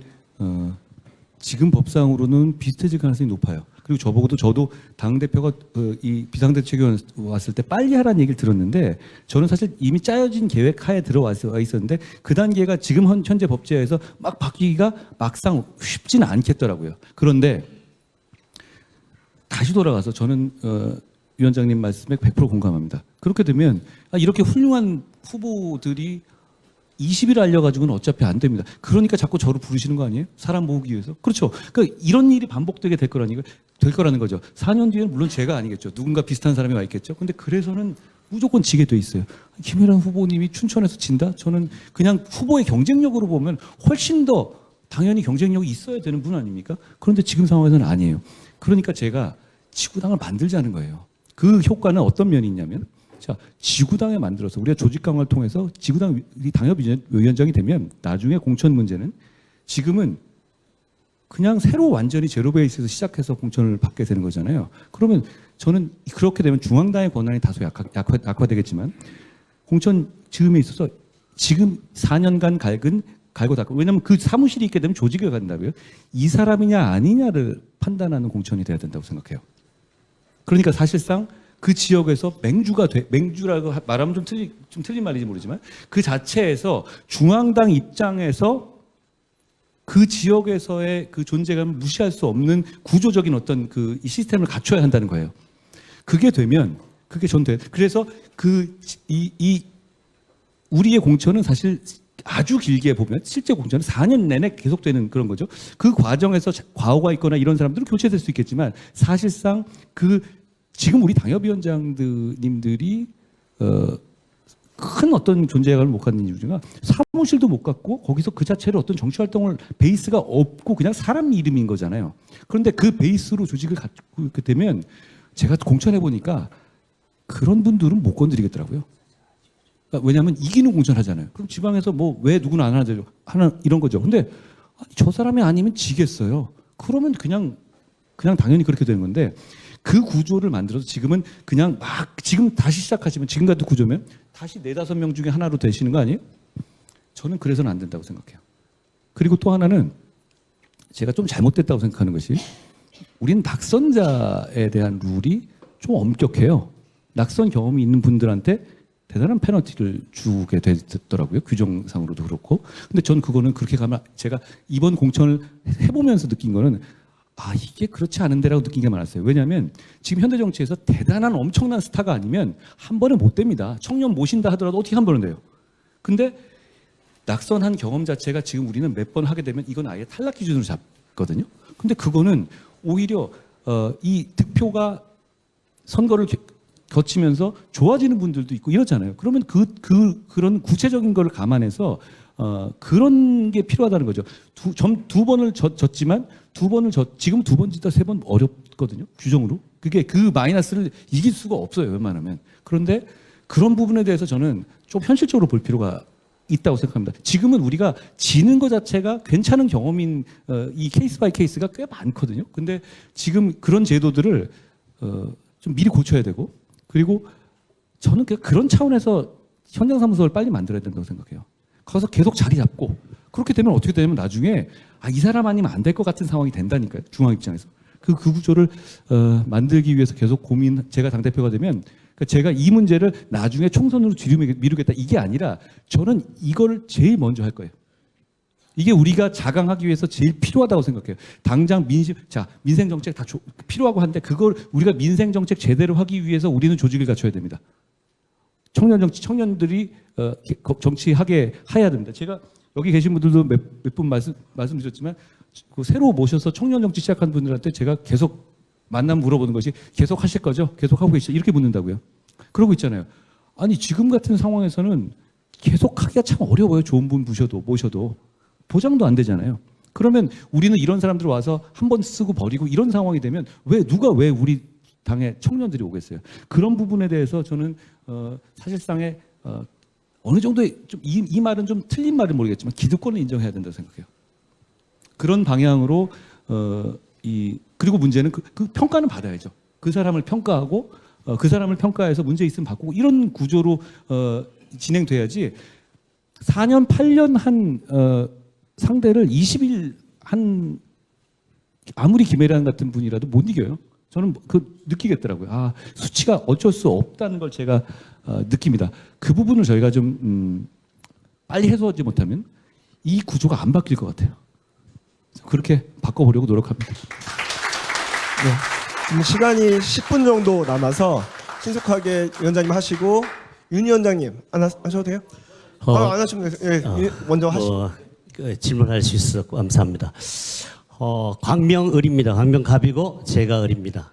지금 법상으로는 비슷해질 가능성이 높아요. 그리고 저도 당대표가 이 비상대책위원 왔을 때 빨리 하라는 얘기를 들었는데 저는 사실 이미 짜여진 계획 하에 들어와 있었는데 그 단계가 지금 현재 법제에서 막 바뀌기가 막상 쉽지는 않겠더라고요. 그런데 다시 돌아가서 저는 위원장님 말씀에 100% 공감합니다. 그렇게 되면 이렇게 훌륭한 후보들이 20일 알려가지고는 어차피 안 됩니다. 그러니까 자꾸 저를 부르시는 거 아니에요? 사람 모으기 위해서? 그렇죠. 그러니까 이런 일이 반복되게 될 거라는 거죠. 4년 뒤에는 물론 제가 아니겠죠. 누군가 비슷한 사람이 와 있겠죠. 근데 그래서는 무조건 지게 돼 있어요. 김혜란 후보님이 춘천에서 진다? 저는 그냥 후보의 경쟁력으로 보면 훨씬 더 당연히 경쟁력이 있어야 되는 분 아닙니까? 그런데 지금 상황에서는 아니에요. 그러니까 제가 지구당을 만들자는 거예요. 그 효과는 어떤 면이 있냐면 자, 지구당에 만들어서 우리가 조직 강화를 통해서 지구당 당협위원장이 되면 나중에 공천 문제는 지금은 그냥 새로 완전히 제로 베이스에서 시작해서 공천을 받게 되는 거잖아요. 그러면 저는 그렇게 되면 중앙당의 권한이 다소 약화되겠지만 공천 즈음에 있어서 지금 4년간 갈고 닦고 왜냐하면 그 사무실이 있게 되면 조직에 간다고요. 이 사람이냐 아니냐를 판단하는 공천이 돼야 된다고 생각해요. 그러니까 사실상 그 지역에서 맹주라고 말하면 좀 틀린 말인지 모르지만 그 자체에서 중앙당 입장에서 그 지역에서의 그 존재감을 무시할 수 없는 구조적인 어떤 그 시스템을 갖춰야 한다는 거예요. 그게 되면 그게 전 돼. 그래서 우리의 공천은 사실 아주 길게 보면 실제 공천은 4년 내내 계속되는 그런 거죠. 그 과정에서 과오가 있거나 이런 사람들은 교체될 수 있겠지만 사실상 지금 우리 당협위원장님들이 큰 어떤 존재감을 못 갖는 이유 중에 사무실도 못 갖고 거기서 그 자체로 어떤 정치 활동을 베이스가 없고 그냥 사람 이름인 거잖아요. 그런데 그 베이스로 조직을 갖고 되면 제가 공천해 보니까 그런 분들은 못 건드리겠더라고요. 그러니까 왜냐하면 이기는 공천하잖아요. 그럼 지방에서 뭐 왜 누구는 안 하나 이런 거죠. 근데 아니, 저 사람이 아니면 지겠어요. 그러면 그냥 당연히 그렇게 되는 건데 그 구조를 만들어서 지금은 그냥 막 지금 다시 시작하시면 지금 같은 구조면 다시 4-5명 중에 하나로 되시는 거 아니에요? 저는 그래서는 안 된다고 생각해요. 그리고 또 하나는 제가 좀 잘못됐다고 생각하는 것이 우린 낙선자에 대한 룰이 좀 엄격해요. 낙선 경험이 있는 분들한테 대단한 페널티를 주게 되더라고요. 규정상으로도 그렇고. 근데 전 그거는 그렇게 가면 제가 이번 공천을 해보면서 느낀 거는 아 이게 그렇지 않은데라고 느낀 게 많았어요. 왜냐하면 지금 현대 정치에서 대단한 엄청난 스타가 아니면 한 번에 못 됩니다. 청년 모신다 하더라도 어떻게 한 번은 돼요. 근데 낙선한 경험 자체가 지금 우리는 몇 번 하게 되면 이건 아예 탈락 기준으로 잡거든요. 근데 그거는 오히려 이 득표가 선거를 거치면서 좋아지는 분들도 있고 이렇잖아요. 그러면 그런 구체적인 거를 감안해서 그런 게 필요하다는 거죠. 두 번을 졌지만 지금 2번 짓다 3번 어렵거든요. 규정으로. 그게 그 마이너스를 이길 수가 없어요. 웬만하면. 그런데 그런 부분에 대해서 저는 좀 현실적으로 볼 필요가 있다고 생각합니다. 지금은 우리가 지는 것 자체가 괜찮은 경험인 이 케이스 바이 케이스가 꽤 많거든요. 근데 지금 그런 제도들을 좀 미리 고쳐야 되고 그리고 저는 그런 차원에서 현장사무소를 빨리 만들어야 된다고 생각해요. 거기서 계속 자리 잡고 그렇게 되면 어떻게 되냐면 나중에 이 사람 아니면 안 될 것 같은 상황이 된다니까요. 중앙 입장에서. 그 구조를 만들기 위해서 계속 제가 당대표가 되면 그러니까 제가 이 문제를 나중에 총선으로 미루겠다 이게 아니라 저는 이걸 제일 먼저 할 거예요. 이게 우리가 자강하기 위해서 제일 필요하다고 생각해요. 당장 민생 정책 다 필요하고 한데 그걸 우리가 민생 정책 제대로 하기 위해서 우리는 조직을 갖춰야 됩니다. 청년들이 정치하게 해야 됩니다. 제가 여기 계신 분들도 몇 분 말씀드렸지만 그 새로 모셔서 청년 정치 시작한 분들한테 제가 계속 만남 물어보는 것이 계속 하실 거죠? 계속 하고 계시죠? 이렇게 묻는다고요. 그러고 있잖아요. 아니 지금 같은 상황에서는 계속 하기가 참 어려워요. 좋은 분 모셔도 보장도 안 되잖아요. 그러면 우리는 이런 사람들 와서 한 번 쓰고 버리고 이런 상황이 되면 누가 왜 우리 당에 청년들이 오겠어요? 그런 부분에 대해서 저는 사실상의 어느 정도의 좀 이 말은 좀 틀린 말은 모르겠지만 기득권을 인정해야 된다고 생각해요. 그런 방향으로 그리고 문제는 그 평가는 받아야죠. 그 사람을 평가하고 그 사람을 평가해서 문제 있으면 바꾸고 이런 구조로 진행돼야지 4년 8년 한 상대를 20일 한 아무리 김혜란 같은 분이라도 못 이겨요. 저는 느끼겠더라고요. 수치가 어쩔 수 없다는 걸 제가 느낍니다. 그 부분을 저희가 좀 빨리 해소하지 못하면 이 구조가 안 바뀔 것 같아요. 그렇게 바꿔보려고 노력합니다. 네. 지금 시간이 10분 정도 남아서 신속하게 위원장님 하시고 윤 위원장님 안 하셔도 돼요? 안 하시면 돼요. 예, 먼저 하시죠. 질문할 수 있어서 감사합니다. 광명을입니다. 광명갑이고 제가 을입니다.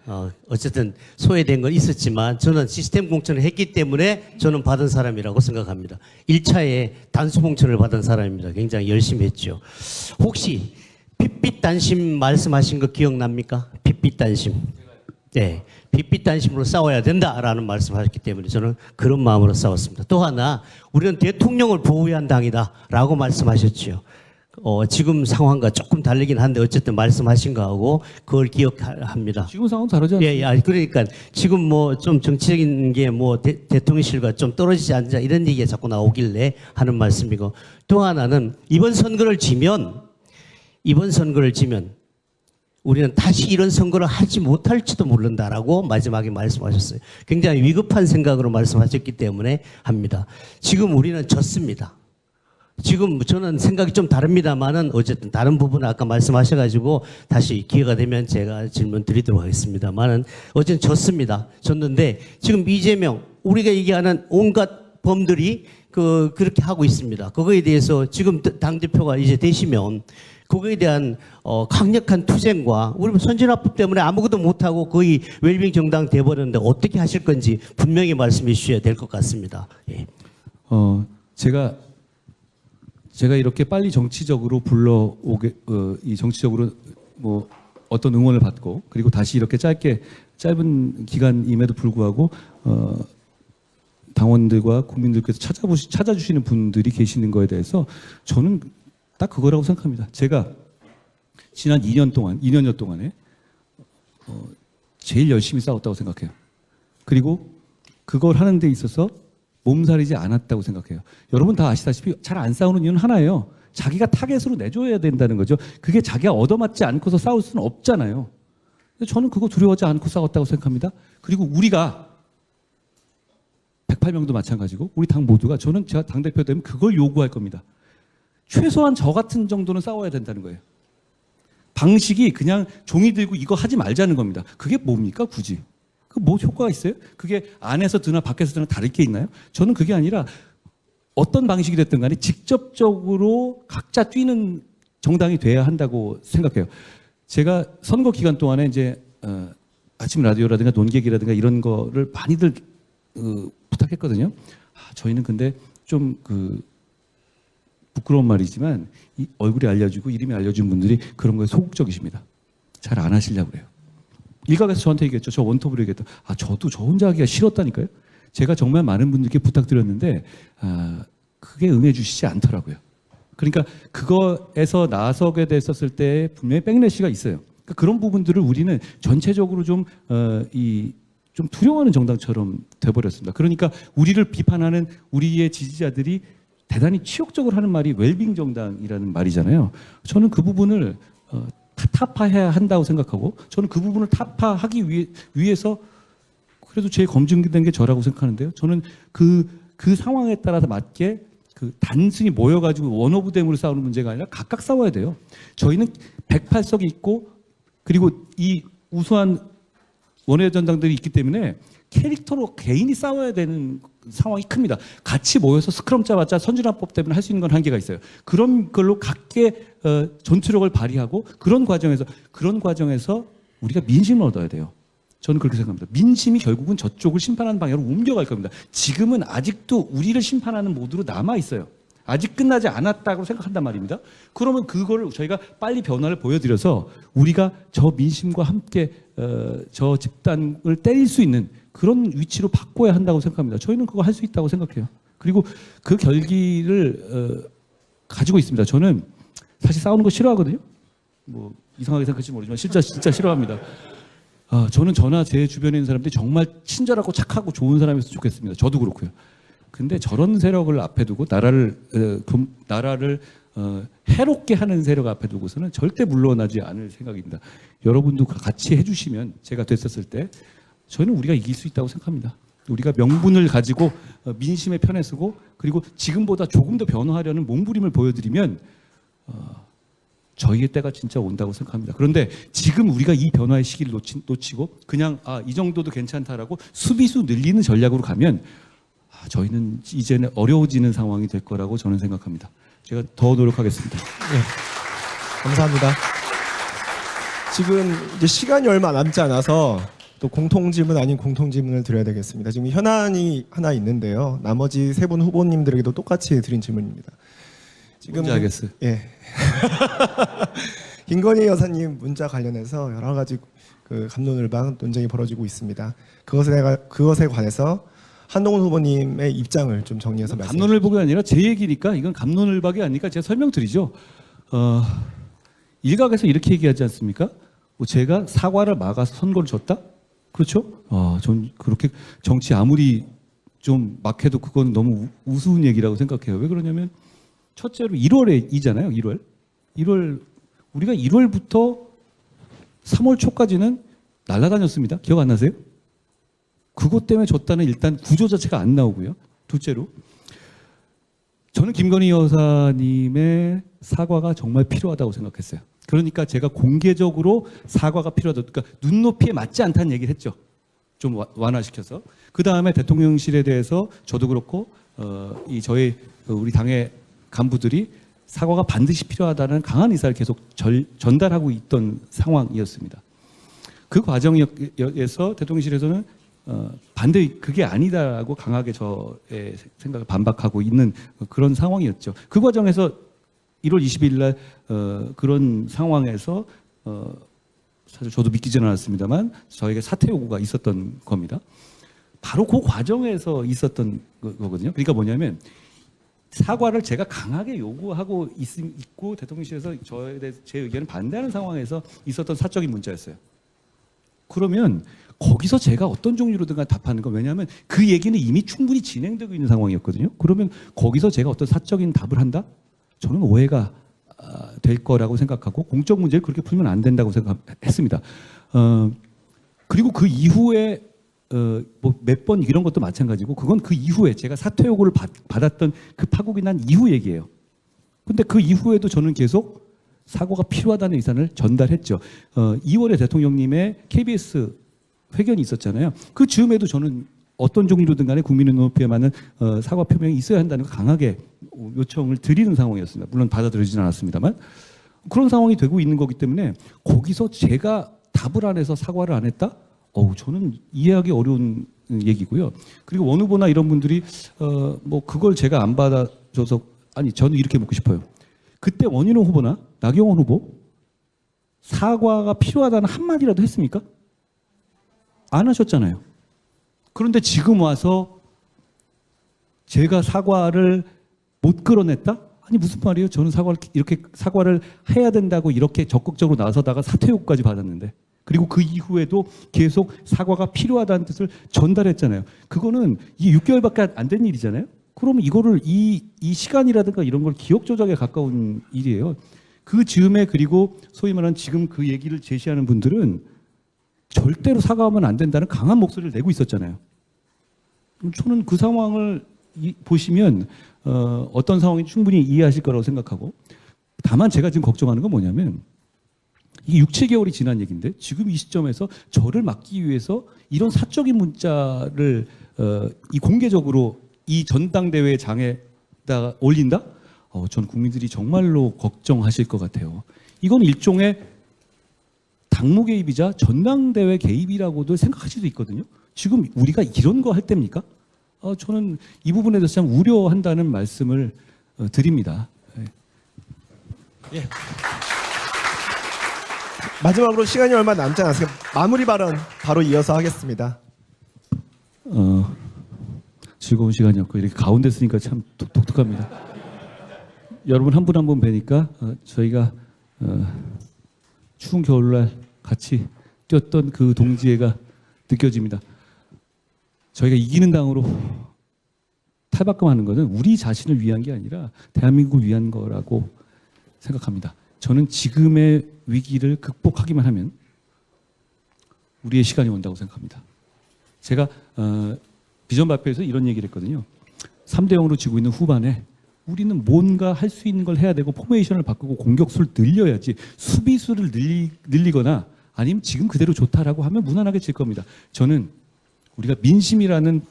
어쨌든 소외된 건 있었지만 저는 시스템 공천을 했기 때문에 저는 받은 사람이라고 생각합니다. 1차에 단수 공천을 받은 사람입니다. 굉장히 열심히 했죠. 혹시 핏빛 단심 말씀하신 거 기억납니까? 핏빛 단심. 네, 핏빛 단심으로 싸워야 된다라는 말씀하셨기 때문에 저는 그런 마음으로 싸웠습니다. 또 하나 우리는 대통령을 보호해야 한 당이다라고 말씀하셨죠. 지금 상황과 조금 다르긴 한데 어쨌든 말씀하신 거하고 그걸 기억합니다. 지금 상황 다르지 않습니까? 예, 그러니까 지금 뭐 좀 정치적인 게 뭐 대통령실과 좀 떨어지지 않자 이런 얘기가 자꾸 나오길래 하는 말씀이고 또 하나는 이번 선거를 지면 우리는 다시 이런 선거를 하지 못할지도 모른다라고 마지막에 말씀하셨어요. 굉장히 위급한 생각으로 말씀하셨기 때문에 합니다. 지금 우리는 졌습니다. 지금 저는 생각이 좀 다릅니다만은 어쨌든 다른 부분은 아까 말씀하셔가지고 다시 기회가 되면 제가 질문 드리도록 하겠습니다만은 어쨌든 졌는데 지금 이재명 우리가 얘기하는 온갖 범들이 그렇게 하고 있습니다. 그거에 대해서 지금 당대표가 이제 되시면 그거에 대한 강력한 투쟁과 우리 선진화법 때문에 아무것도 못하고 거의 웰빙 정당 돼버렸는데 어떻게 하실 건지 분명히 말씀해 주셔야 될 것 같습니다. 예. 제가 이렇게 빨리 정치적으로 이 정치적으로 뭐 어떤 응원을 받고 그리고 다시 이렇게 짧은 기간임에도 불구하고 당원들과 국민들께서 찾아주시는 분들이 계시는 거에 대해서 저는 딱 그거라고 생각합니다. 제가 지난 2년여 동안에 제일 열심히 싸웠다고 생각해요. 그리고 그걸 하는 데 있어서 몸살이지 않았다고 생각해요. 여러분 다 아시다시피 잘 안 싸우는 이유는 하나예요. 자기가 타겟으로 내줘야 된다는 거죠. 그게 자기가 얻어맞지 않고서 싸울 수는 없잖아요. 저는 그거 두려워하지 않고 싸웠다고 생각합니다. 그리고 우리가 108명도 마찬가지고 우리 당 모두가 저는 제가 당대표 되면 그걸 요구할 겁니다. 최소한 저 같은 정도는 싸워야 된다는 거예요. 방식이 그냥 종이 들고 이거 하지 말자는 겁니다. 그게 뭡니까 굳이? 그 뭐 효과가 있어요? 그게 안에서 드나 밖에서 드나 다를 게 있나요? 저는 그게 아니라 어떤 방식이 됐든 간에 직접적으로 각자 뛰는 정당이 돼야 한다고 생각해요. 제가 선거 기간 동안에 이제 아침 라디오라든가 논객이라든가 이런 거를 많이들 부탁했거든요. 저희는 근데 좀 부끄러운 말이지만 이 얼굴이 알려지고 이름이 알려진 분들이 그런 거에 소극적이십니다. 잘 안 하시려고 그래요. 일각에서 저한테 얘기했죠. 저 원톱으로 얘기했다. 저도 저 혼자 하기가 싫었다니까요. 제가 정말 많은 분들께 부탁드렸는데 그게 응해주시지 않더라고요. 그러니까 그거에서 나서게 됐었을 때 분명히 백래시가 있어요. 그러니까 그런 부분들을 우리는 전체적으로 좀 두려워하는 정당처럼 돼버렸습니다. 그러니까 우리를 비판하는 우리의 지지자들이 대단히 치욕적으로 하는 말이 웰빙 정당이라는 말이잖아요. 저는 그 부분을 타파해야 한다고 생각하고 저는 그 부분을 타파하기 위해서 그래도 제일 검증된 게 저라고 생각하는데요. 저는 그 상황에 따라서 맞게 단순히 모여가지고 원오브댐으로 싸우는 문제가 아니라 각각 싸워야 돼요. 저희는 108석이 있고 그리고 이 우수한 원외전당들이 있기 때문에 캐릭터로 개인이 싸워야 되는 상황이 큽니다. 같이 모여서 스크럼 짜봤자 선진화법 때문에 할 수 있는 건 한계가 있어요. 그런 걸로 각계 전투력을 발휘하고 그런 과정에서 우리가 민심을 얻어야 돼요. 저는 그렇게 생각합니다. 민심이 결국은 저쪽을 심판하는 방향으로 옮겨갈 겁니다. 지금은 아직도 우리를 심판하는 모드로 남아 있어요. 아직 끝나지 않았다고 생각한단 말입니다. 그러면 그거를 저희가 빨리 변화를 보여드려서 우리가 저 민심과 함께 저 집단을 때릴 수 있는 그런 위치로 바꿔야 한다고 생각합니다. 저희는 그거 할 수 있다고 생각해요. 그리고 그 결기를 가지고 있습니다. 저는 사실 싸우는 거 싫어하거든요. 뭐 이상하게 생각할지 모르지만 진짜 싫어합니다. 저는 저나 제 주변에 있는 사람들이 정말 친절하고 착하고 좋은 사람이었으면 좋겠습니다. 저도 그렇고요. 근데 저런 세력을 앞에 두고 나라를 해롭게 하는 세력 앞에 두고서는 절대 물러나지 않을 생각입니다. 여러분도 같이 해주시면 제가 됐었을 때 저는 우리가 이길 수 있다고 생각합니다. 우리가 명분을 가지고 민심의 편에 서고 그리고 지금보다 조금 더 변화하려는 몸부림을 보여드리면 저희의 때가 진짜 온다고 생각합니다. 그런데 지금 우리가 이 변화의 시기를 놓치고 그냥 이 정도도 괜찮다라고 수비수 늘리는 전략으로 가면 저희는 이제는 어려워지는 상황이 될 거라고 저는 생각합니다. 제가 더 노력하겠습니다. 감사합니다. 지금 이제 시간이 얼마 남지 않아서 또 공통질문 아닌 공통질문을 드려야 되겠습니다. 지금 현안이 하나 있는데요. 나머지 세 분 후보님들에게도 똑같이 드린 질문입니다. 뭔지 알겠어요. 예. 김건희 여사님 문자 관련해서 여러 가지 갑론을박 논쟁이 벌어지고 있습니다. 그것에 관해서 한동훈 후보님의 입장을 좀 정리해서 말씀해 주시죠. 갑론을박이 아니라 제 얘기니까 이건 갑론을박이 아니니까 제가 설명드리죠. 일각에서 이렇게 얘기하지 않습니까? 제가 사과를 막아서 선거를 졌다? 그렇죠? 전 그렇게 정치 아무리 좀 막해도 그건 너무 우스운 얘기라고 생각해요. 왜 그러냐면 첫째로 1월이잖아요. 1월 우리가 1월부터 3월 초까지는 날아다녔습니다. 기억 안 나세요? 그것 때문에 졌다는 일단 구조 자체가 안 나오고요. 둘째로 저는 김건희 여사님의 사과가 정말 필요하다고 생각했어요. 그러니까 제가 공개적으로 사과가 필요하다. 그러니까 눈높이에 맞지 않다는 얘기를 했죠. 좀 완화시켜서. 그 다음에 대통령실에 대해서 저도 그렇고 저희 우리 당의 간부들이 사과가 반드시 필요하다는 강한 의사를 계속 전달하고 있던 상황이었습니다. 그 과정에서 대통령실에서는 반대 그게 아니다라고 강하게 저의 생각을 반박하고 있는 그런 상황이었죠. 그 과정에서 1월 20일 날 그런 상황에서 사실 저도 믿기지는 않았습니다만 저에게 사퇴 요구가 있었던 겁니다. 바로 그 과정에서 있었던 거거든요. 그러니까 뭐냐면 사과를 제가 강하게 요구하고 있고 대통령실에서 저에 대해서 제 의견을 반대하는 상황에서 있었던 사적인 문자였어요. 그러면 거기서 제가 어떤 종류로든가 답하는 건, 왜냐하면 그 얘기는 이미 충분히 진행되고 있는 상황이었거든요. 그러면 거기서 제가 어떤 사적인 답을 한다? 저는 오해가 될 거라고 생각하고 공적 문제를 그렇게 풀면 안 된다고 생각했습니다. 그리고 그 이후에 뭐 몇 번 이런 것도 마찬가지고, 그건 그 이후에 제가 사퇴 요구를 받았던 그 파국이 난 이후 얘기예요. 근데 그 이후에도 저는 계속 사과가 필요하다는 의사를 전달했죠. 2월에 대통령님의 KBS 회견이 있었잖아요. 그 즈음에도 저는 어떤 종류든 간에 국민의 눈높이에 맞는 사과 표명이 있어야 한다는 걸 강하게 요청을 드리는 상황이었습니다. 물론 받아들여지진 않았습니다만. 그런 상황이 되고 있는 거기 때문에 거기서 제가 답을 안 해서 사과를 안 했다? 저는 이해하기 어려운 얘기고요. 그리고 원 후보나 이런 분들이 뭐 그걸 제가 안 받아줘서, 아니 저는 이렇게 묻고 싶어요. 그때 원희룡 후보나 나경원 후보 사과가 필요하다는 한마디라도 했습니까? 안 하셨잖아요. 그런데 지금 와서 제가 사과를 못 끌어냈다? 아니 무슨 말이에요? 저는 이렇게 사과를 해야 된다고 이렇게 적극적으로 나서다가 사퇴 요구까지 받았는데, 그리고 그 이후에도 계속 사과가 필요하다는 뜻을 전달했잖아요. 그거는 이 6개월밖에 안 된 일이잖아요. 그러면 이거를 이 시간이라든가 이런 걸 기억 조작에 가까운 일이에요. 그 즈음에, 그리고 소위 말하는 지금 그 얘기를 제시하는 분들은 절대로 사과하면 안 된다는 강한 목소리를 내고 있었잖아요. 저는 그 상황을 보시면 어떤 상황인지 충분히 이해하실 거라고 생각하고, 다만 제가 지금 걱정하는 건 뭐냐면 이게 6, 7개월이 지난 얘기인데 지금 이 시점에서 저를 막기 위해서 이런 사적인 문자를 이 공개적으로 이 전당대회 장에다 올린다? 전 국민들이 정말로 걱정하실 것 같아요. 이건 일종의 당무 개입이자 전당대회 개입이라고도 생각할 수도 있거든요. 지금 우리가 이런 거 할 때입니까? 저는 이 부분에 대해서 참 우려한다는 말씀을 드립니다. 예. 마지막으로 시간이 얼마 남지 않았으니까 마무리 발언 바로 이어서 하겠습니다. 즐거운 시간이었고 이렇게 가운데 쓰니까 참 독특합니다. 여러분 한 분 한 분 뵈니까 저희가 추운 겨울날 같이 뛰었던 그 동지애가 느껴집니다. 저희가 이기는 당으로 탈바꿈하는 것은 우리 자신을 위한 게 아니라 대한민국을 위한 거라고 생각합니다. 저는 지금의 위기를 극복하기만 하면 우리의 시간이 온다고 생각합니다. 제가 비전 발표에서 이런 얘기를 했거든요. 3대 0으로 지고 있는 후반에 우리는 뭔가 할 수 있는 걸 해야 되고 포메이션을 바꾸고 공격수를 늘려야지, 수비수를 늘리거나 아니면 지금 그대로 좋다라고 하면 무난하게 질 겁니다. 저는 우리가 민심이라는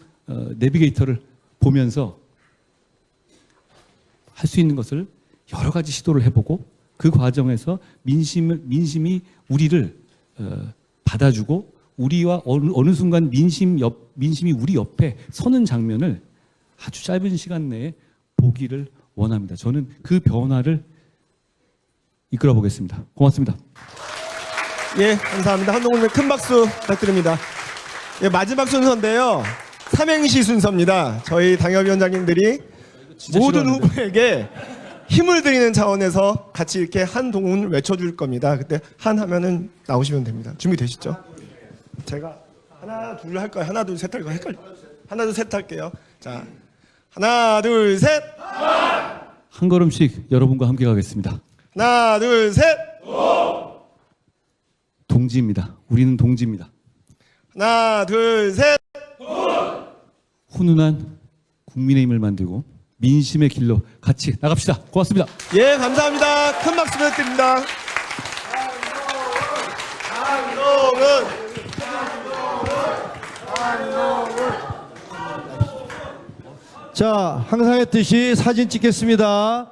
내비게이터를 보면서 할 수 있는 것을 여러 가지 시도를 해보고 그 과정에서 민심이 우리를 받아주고 우리와 어느 순간 민심이 우리 옆에 서는 장면을 아주 짧은 시간 내에 보기를 원합니다. 저는 그 변화를 이끌어 보겠습니다. 고맙습니다. 예, 감사합니다. 한동훈님 큰 박수 부탁드립니다. 예, 마지막 순서인데요. 삼행시 순서입니다. 저희 당협위원장님들이 모든 후보에게 힘을 드리는 차원에서 같이 이렇게 한동훈을 외쳐줄 겁니다. 그때 한 하면은 나오시면 됩니다. 준비되시죠? 제가 하나 둘 할까요? 하나 둘 셋 할까요? 하나 둘 셋 할게요. 자, 하나 둘 셋. 한 걸음씩 여러분과 함께 가겠습니다. 하나 둘 셋. 동지입니다. 우리는 동지입니다. 하나 둘 셋. 훈훈한 국민의힘을 만들고 민심의 길로 같이 나갑시다. 고맙습니다. 예, 감사합니다. 큰 박수 부탁드립니다. 한동훈. 자, 항상 했듯이 사진 찍겠습니다.